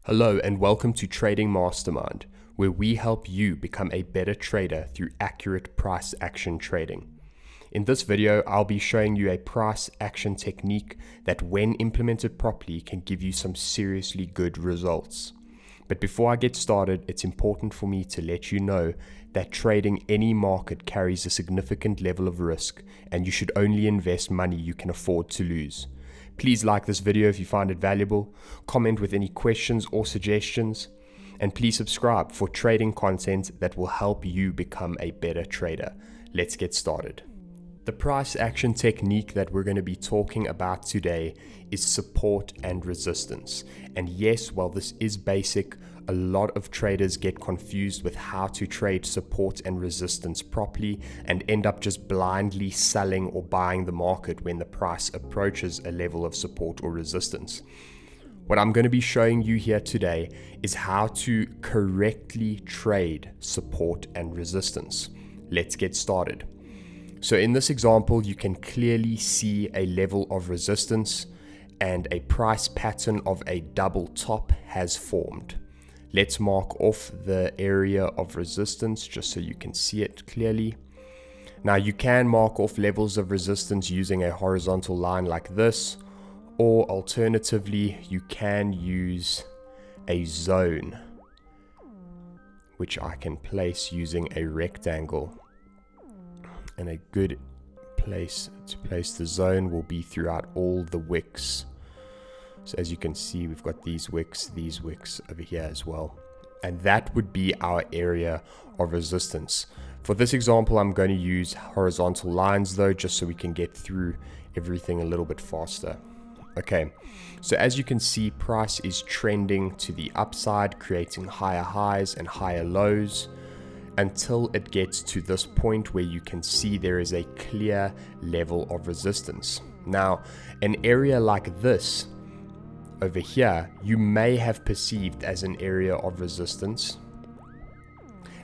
Hello and welcome to Trading Mastermind, where we help you become a better trader through accurate price action trading. In this video, I'll be showing you a price action technique that when implemented properly can give you some seriously good results. But before I get started, it's important for me to let you know that trading any market carries a significant level of risk and you should only invest money you can afford to lose. Please like this video if you find it valuable, comment with any questions or suggestions, and please subscribe for trading content that will help you become a better trader. Let's get started. The price action technique that we're going to be talking about today is support and resistance. And yes, while this is basic, a lot of traders get confused with how to trade support and resistance properly and end up just blindly selling or buying the market when the price approaches a level of support or resistance. What I'm going to be showing you here today is how to correctly trade support and resistance. Let's get started. So in this example, you can clearly see a level of resistance and a price pattern of a double top has formed. Let's mark off the area of resistance just so you can see it clearly. Now you can mark off levels of resistance using a horizontal line like this, or alternatively, you can use a zone, which I can place using a rectangle. And a good place to place the zone will be throughout all the wicks. So as you can see, we've got these wicks over here as well. And that would be our area of resistance. For this example, I'm going to use horizontal lines though, just so we can get through everything a little bit faster. Okay, so as you can see, price is trending to the upside, creating higher highs and higher lows, until it gets to this point where you can see there is a clear level of resistance. Now, an area like this over here, you may have perceived as an area of resistance.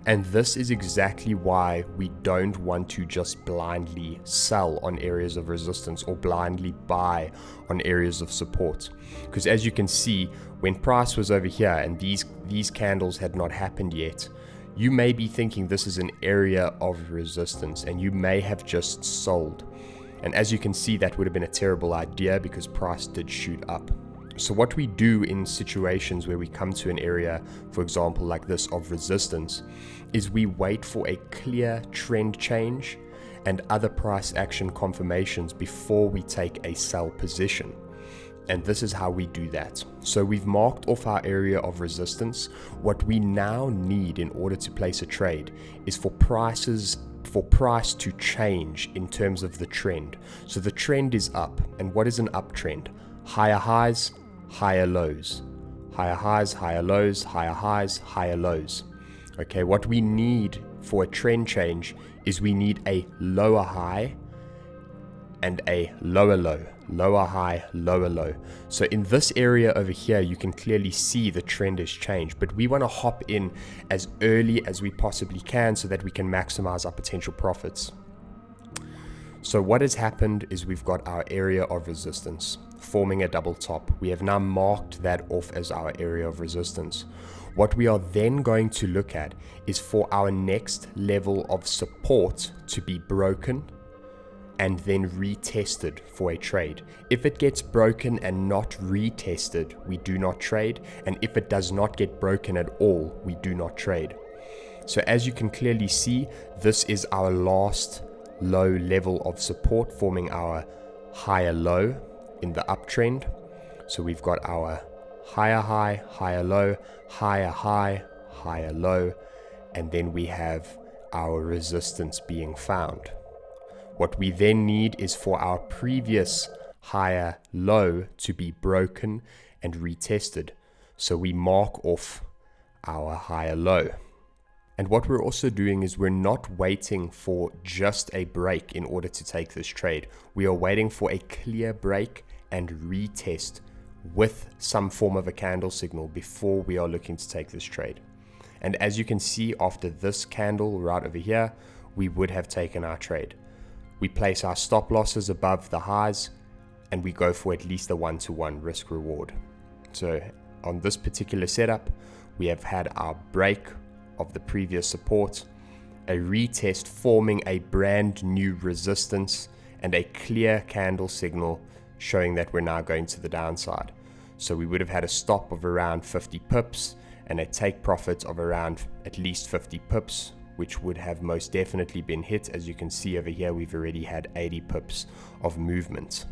And this is exactly why we don't want to just blindly sell on areas of resistance or blindly buy on areas of support. Because as you can see, when price was over here and these candles had not happened yet, you may be thinking this is an area of resistance and you may have just sold. And as you can see, that would have been a terrible idea because price did shoot up. So what we do in situations where we come to an area, for example, like this of resistance, is we wait for a clear trend change and other price action confirmations before we take a sell position. And this is how we do that. So we've marked off our area of resistance. What we now need in order to place a trade is for price to change in terms of the trend. So the trend is up. And what is an uptrend? Higher highs, higher lows. Higher highs, higher lows, higher highs, higher lows. Okay, what we need for a trend change is we need a lower high and a lower low, lower high, lower low. So in this area over here, you can clearly see the trend has changed, but we want to hop in as early as we possibly can so that we can maximize our potential profits. So what has happened is we've got our area of resistance forming a double top. We have now marked that off as our area of resistance. What we are then going to look at is for our next level of support to be broken and then retested for a trade. If it gets broken and not retested, we do not trade. And if it does not get broken at all, we do not trade. So as you can clearly see, this is our last low level of support forming our higher low in the uptrend. So we've got our higher high, higher low, higher high, higher low, and then we have our resistance being found. What we then need is for our previous higher low to be broken and retested. So we mark off our higher low. And what we're also doing is we're not waiting for just a break in order to take this trade. We are waiting for a clear break and retest with some form of a candle signal before we are looking to take this trade. And as you can see, after this candle right over here, we would have taken our trade. We place our stop losses above the highs and we go for at least a 1-to-1 risk reward. So on this particular setup, we have had our break of the previous support, a retest forming a brand new resistance, and a clear candle signal showing that we're now going to the downside. So we would have had a stop of around 50 pips and a take profit of around at least 50 pips, which would have most definitely been hit. As you can see over here, we've already had 80 pips of movement.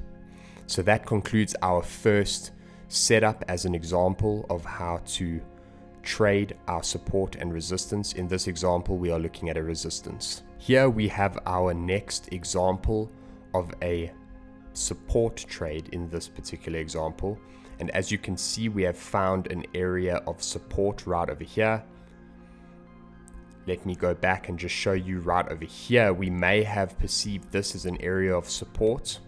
So that concludes our first setup as an example of how to trade our support and resistance. In this example, we are looking at a resistance. Here we have our next example of a support trade in this particular example. And as you can see, we have found an area of support right over here. Let me go back and just show you right over here. We may have perceived this as an area of support.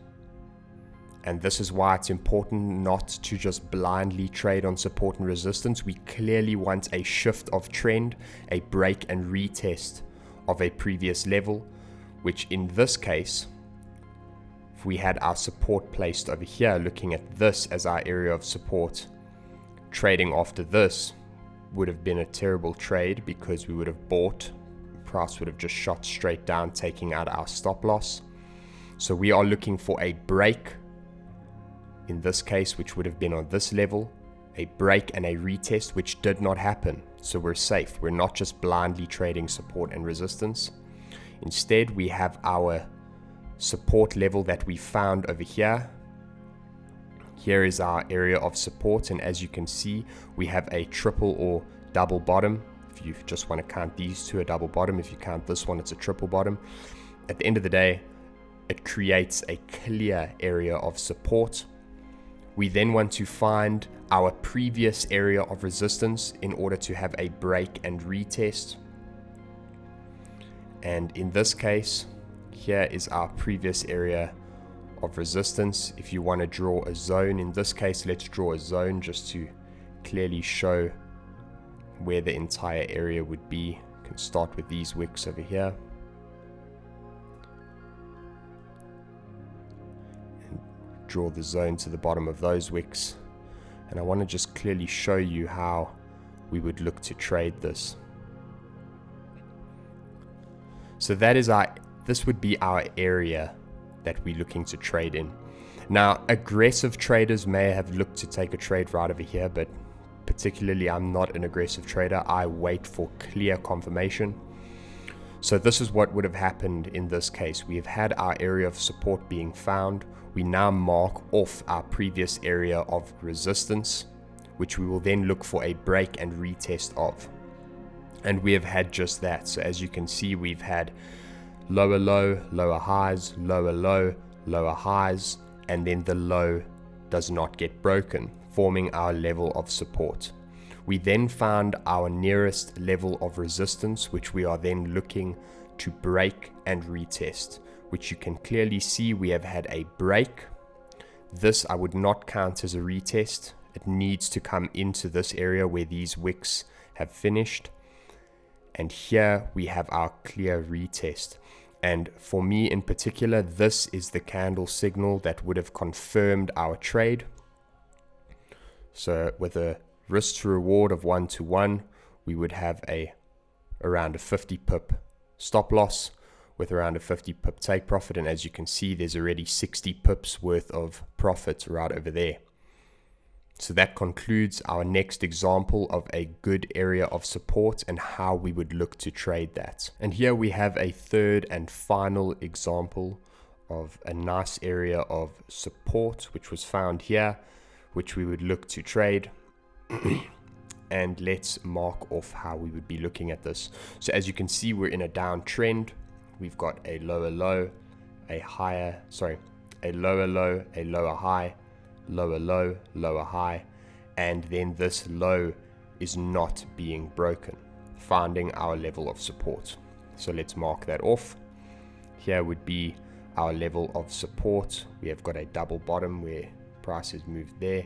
And this is why it's important not to just blindly trade on support and resistance. We clearly want a shift of trend, a break and retest of a previous level, which in this case, if we had our support placed over here, looking at this as our area of support, trading after this would have been a terrible trade because we would have bought, price would have just shot straight down, taking out our stop loss. So we are looking for a break in this case, which would have been on this level, a break and a retest, which did not happen. So we're safe. We're not just blindly trading support and resistance. Instead, we have our support level that we found over here. Here is our area of support, and as you can see, we have a triple or double bottom. If you just want to count these two a double bottom, if you count this one, it's a triple bottom. At the end of the day, it creates a clear area of support. We then want to find our previous area of resistance in order to have a break and retest. And in this case, here is our previous area of resistance. If you want to draw a zone, in this case, let's draw a zone just to clearly show where the entire area would be. You can start with these wicks over here. Draw the zone to the bottom of those wicks, and I want to just clearly show you how we would look to trade this. So that is this would be our area that we're looking to trade in. Now, aggressive traders may have looked to take a trade right over here, but particularly I'm not an aggressive trader. I wait for clear confirmation. So this is what would have happened in this case. We have had our area of support being found. We now mark off our previous area of resistance, which we will then look for a break and retest of. And we have had just that. So as you can see, we've had lower low, lower highs, lower low, lower highs, and then the low does not get broken, forming our level of support. We then found our nearest level of resistance, which we are then looking to break and retest, which you can clearly see we have had a break. This I would not count as a retest. It needs to come into this area where these wicks have finished. And here we have our clear retest. And for me in particular, this is the candle signal that would have confirmed our trade. So with a risk to reward of 1-to-1, we would have around a 50 pip stop loss with around a 50 pip take profit. And as you can see, there's already 60 pips worth of profit right over there. So that concludes our next example of a good area of support and how we would look to trade that. And here we have a third and final example of a nice area of support, which was found here, which we would look to trade. And let's mark off how we would be looking at this. So as you can see, we're in a downtrend. We've got a lower low, a lower low, a lower high, lower low, lower high, and then this low is not being broken, finding our level of support. So let's mark that off. Here would be our level of support. We have got a double bottom where price has moved there,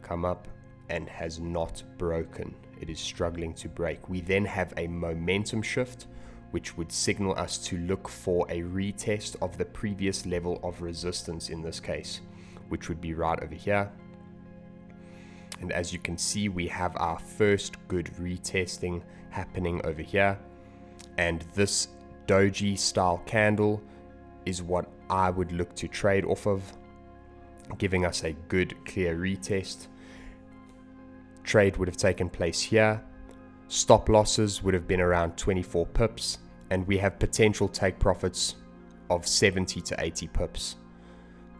come up, and has not broken. It is struggling to break. We then have a momentum shift, which would signal us to look for a retest of the previous level of resistance in this case, which would be right over here. And as you can see, we have our first good retesting happening over here. And this doji style candle is what I would look to trade off of, giving us a good clear retest. Trade would have taken place here. Stop losses would have been around 24 pips, and we have potential take profits of 70 to 80 pips.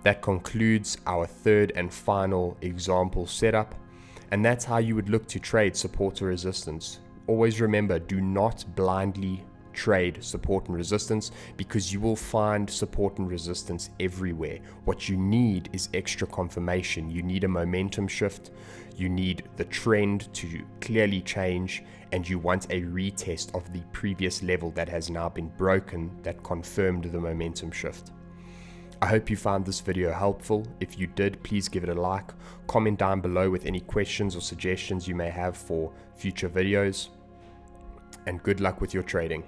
That concludes our third and final example setup, and that's how you would look to trade support or resistance. Always remember, do not blindly trade support and resistance, because you will find support and resistance everywhere. What you need is extra confirmation. You need a momentum shift, you need the trend to clearly change, and you want a retest of the previous level that has now been broken that confirmed the momentum shift. I hope you found this video helpful. If you did, please give it a like, comment down below with any questions or suggestions you may have for future videos, and good luck with your trading.